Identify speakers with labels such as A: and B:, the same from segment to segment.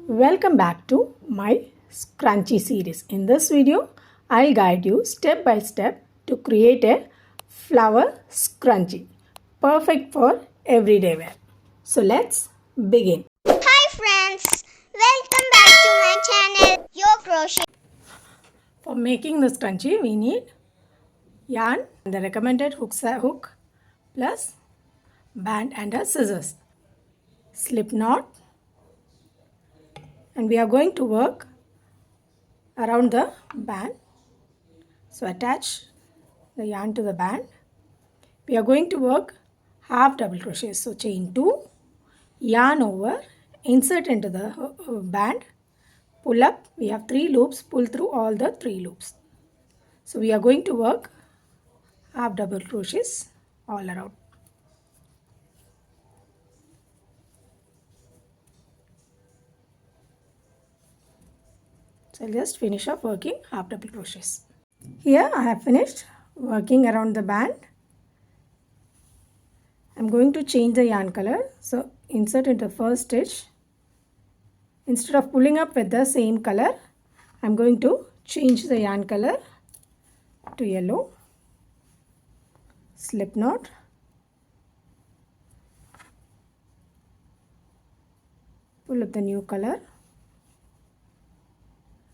A: Welcome back to my Scrunchie series. In this video, I'll guide you step by step to create a flower scrunchie, perfect for everyday wear. So let's begin.
B: Hi friends, welcome back to my channel, Your Crochet.
A: For making the scrunchie, we need yarn, the recommended hook plus band and a scissors, slip knot, and we are going to work around the band. So attach the yarn to the band. We are going to work half double crochet. So chain 2, yarn over, insert into the band, pull up. We have 3 loops, pull through all the 3 loops. So we are going to work half double crochets all around. So I'll just finish up working half double crochets. Here I have finished working around the band. I'm going to change the yarn color. So insert into the first stitch. Instead of pulling up with the same color, I'm going to change the yarn color to yellow, slip knot, pull up the new color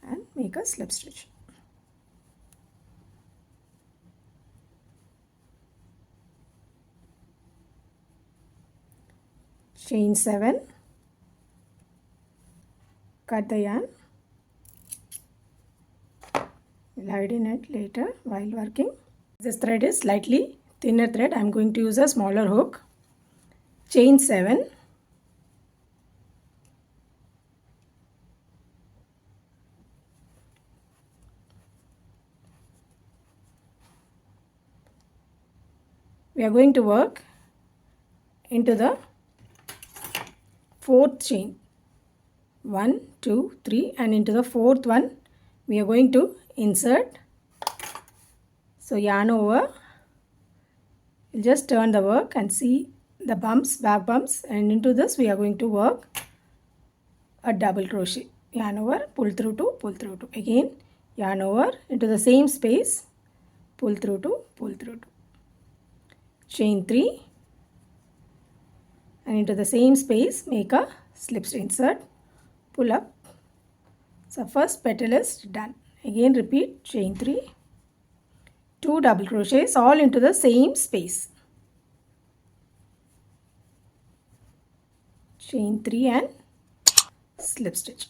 A: and make a slip stitch. Chain 7, cut the yarn, we'll hide in it later while working. This thread is slightly thinner thread. I'm going to use a smaller hook. Chain 7, we are going to work into the 4th chain. 1, 2, 3 and into the 4th one we are going to insert. So yarn over, we'll just turn the work and see the bumps, back bumps, and into this we are going to work a double crochet. Yarn over, pull through 2, pull through 2. Again yarn over into the same space, pull through 2, pull through 2. Chain 3 and into the same space make a slip stitch, insert, pull up. So first petal is done. Again repeat, chain 3, 2 double crochets all into the same space. Chain 3 and slip stitch.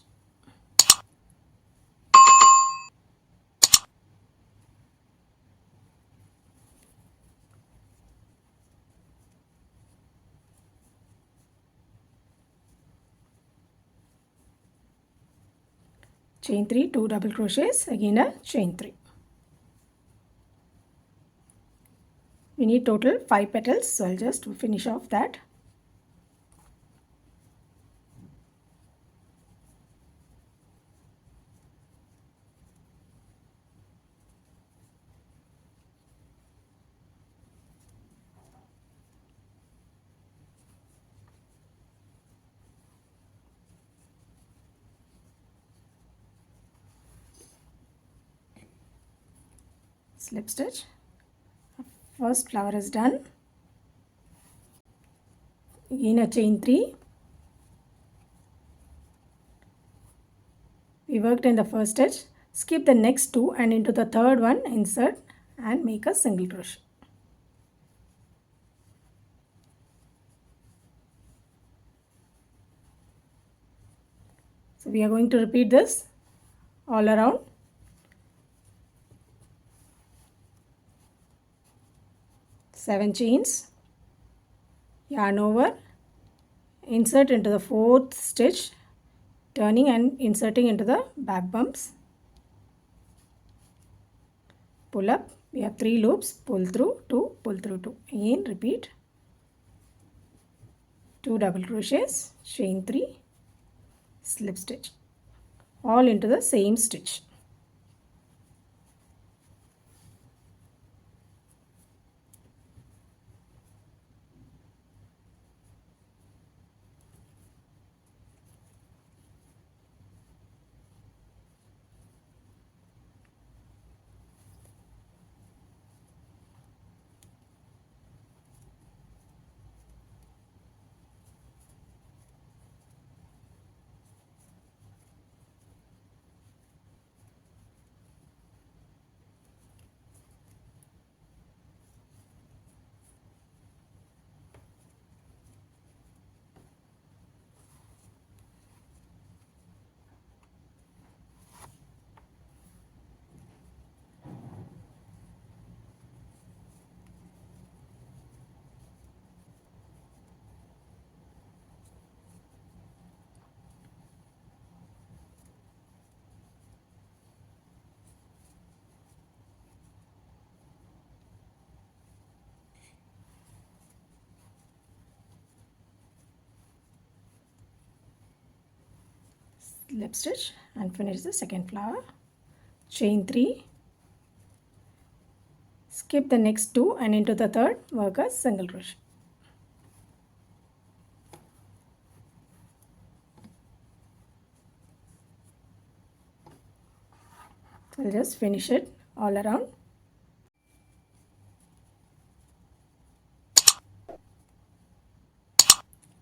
A: Chain 3, 2 double crochets, again a chain 3. We need total 5 petals, so I'll just finish off that. Slip stitch. First flower is done. Again a chain 3. We worked in the first stitch. Skip the next 2 and into the third one insert and make a single crochet. So we are going to repeat this all around. Seven chains, yarn over, insert into the 4th stitch, turning and inserting into the back bumps, pull up. We have 3 loops, pull through 2, pull through 2. Again repeat, 2 double crochets, chain 3, slip stitch, all into the same stitch. slip stitch and finish the second flower. Chain 3, skip the next 2 and into the third work a single crochet. So just finish it all around.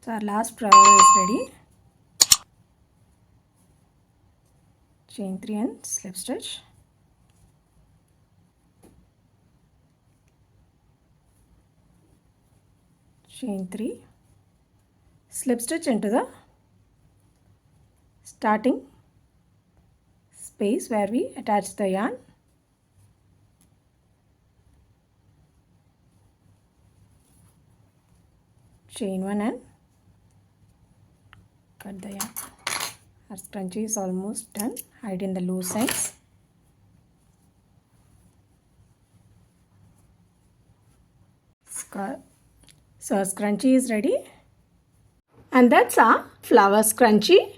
A: So our last flower is ready. Chain 3 and slip stitch. Chain 3, slip stitch into the starting space where we attach the yarn. Chain 1 and cut the yarn. Our scrunchie is almost done. Hide in the loose ends. So our scrunchie is ready. And that's our flower scrunchie.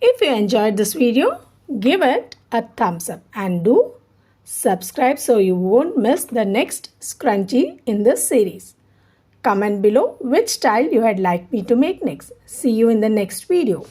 A: If you enjoyed this video, give it a thumbs up and do subscribe so you won't miss the next scrunchie in this series. Comment below which style you had like me to make next. See you in the next video.